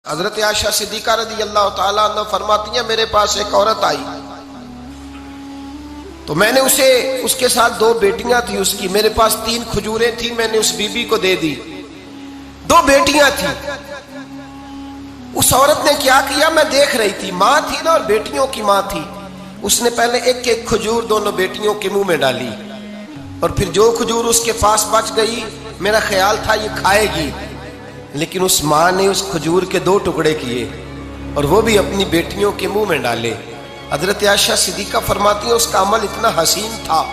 حضرت عائشہ صدیقہ رضی اللہ تعالیٰ عنہ فرماتی ہیں میرے پاس ایک عورت آئی تو میں نے اسے اس کے ساتھ 2 بیٹیاں تھی اس کی، میرے پاس 3 کھجوریں تھی، میں نے اس بی بی کو دے دی، 2 بیٹیاں تھیں۔ اس عورت نے کیا کیا میں دیکھ رہی تھی، ماں تھی نا اور بیٹیوں کی ماں تھی، اس نے پہلے ایک کھجور دونوں بیٹیوں کے منہ میں ڈالی اور پھر جو کھجور اس کے پاس بچ گئی میرا خیال تھا یہ کھائے گی، لیکن اس ماں نے اس کھجور کے 2 ٹکڑے کیے اور وہ بھی اپنی بیٹیوں کے منہ میں ڈالے۔ حضرت عائشہ صدیقہ فرماتی ہیں اس کا عمل اتنا حسین تھا،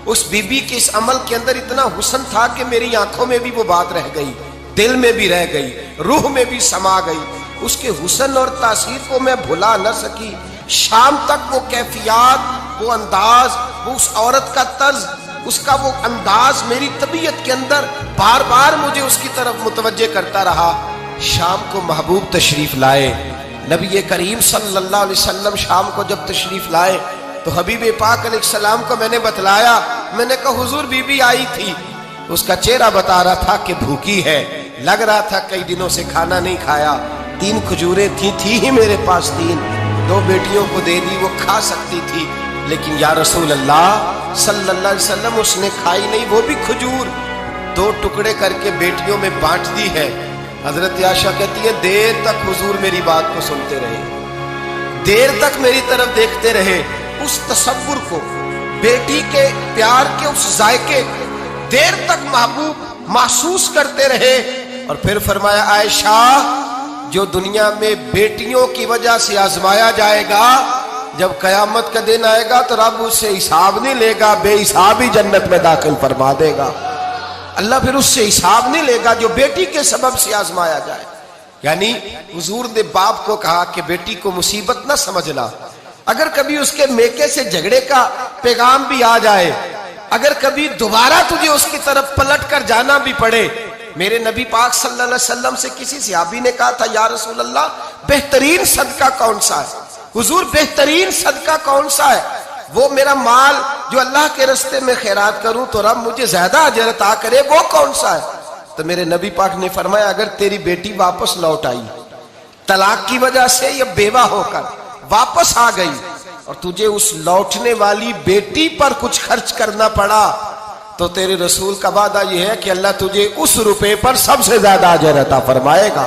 اس بی بی کے اس عمل کے اندر اتنا حسن تھا کہ میری آنکھوں میں بھی وہ بات رہ گئی، دل میں بھی رہ گئی، روح میں بھی سما گئی۔ اس کے حسن اور تاثیر کو میں بھلا نہ سکی، شام تک وہ کیفیات، وہ انداز، وہ اس عورت کا طرز، اس کا وہ انداز میری طبیعت کے اندر بار بار مجھے اس کی طرف متوجہ کرتا رہا۔ شام کو محبوب تشریف لائے، نبی کریم صلی اللہ علیہ وسلم شام کو جب تشریف لائے تو حبیب پاک علیہ السلام کو میں نے بتلایا، میں نے کہا حضور بی بی آئی تھی، اس کا چہرہ بتا رہا تھا کہ بھوکی ہے، لگ رہا تھا کئی دنوں سے کھانا نہیں کھایا، 3 کھجوریں تھی ہی میرے پاس 3، 2 بیٹیوں کو دے دی، وہ کھا سکتی تھی، لیکن یا رسول اللہ صلی اللہ علیہ وسلم اس نے کھائی نہیں، وہ بھی کھجور 2 ٹکڑے کر کے بیٹیوں میں بانٹ دی ہے۔ حضرت عائشہ کہتی ہے دیر تک حضور میری بات کو سنتے رہے، دیر تک میری طرف دیکھتے رہے، اس تصور کو، بیٹی کے پیار کے اس ذائقے کو دیر تک محبوب محسوس کرتے رہے، اور پھر فرمایا عائشہ جو دنیا میں بیٹیوں کی وجہ سے آزمایا جائے گا، جب قیامت کا دن آئے گا تو رب اس سے حساب نہیں لے گا، بے حساب ہی جنت میں داخل فرما دے گا۔ اللہ پھر اس سے حساب نہیں لے گا جو بیٹی کے سبب سے آزمایا جائے۔ یعنی حضور نے باپ کو کہا کہ بیٹی کو مصیبت نہ سمجھنا، اگر کبھی اس کے میکے سے جھگڑے کا پیغام بھی آ جائے، اگر کبھی دوبارہ تجھے اس کی طرف پلٹ کر جانا بھی پڑے۔ میرے نبی پاک صلی اللہ علیہ وسلم سے کسی صحابی نے کہا تھا یا رسول اللہ بہترین صدقہ کون سا ہے؟ حضور بہترین صدقہ کون سا ہے؟ وہ میرا مال جو اللہ کے راستے میں خیرات کروں تو رب مجھے زیادہ اجر عطا کرے، وہ کون سا ہے؟ تو میرے نبی پاک نے فرمایا اگر تیری بیٹی واپس لوٹ آئی، طلاق کی وجہ سے یا بیوہ ہو کر واپس آ گئی، اور تجھے اس لوٹنے والی بیٹی پر کچھ خرچ کرنا پڑا، تو تیرے رسول کا وعدہ یہ ہے کہ اللہ تجھے اس روپے پر سب سے زیادہ اجر عطا فرمائے گا۔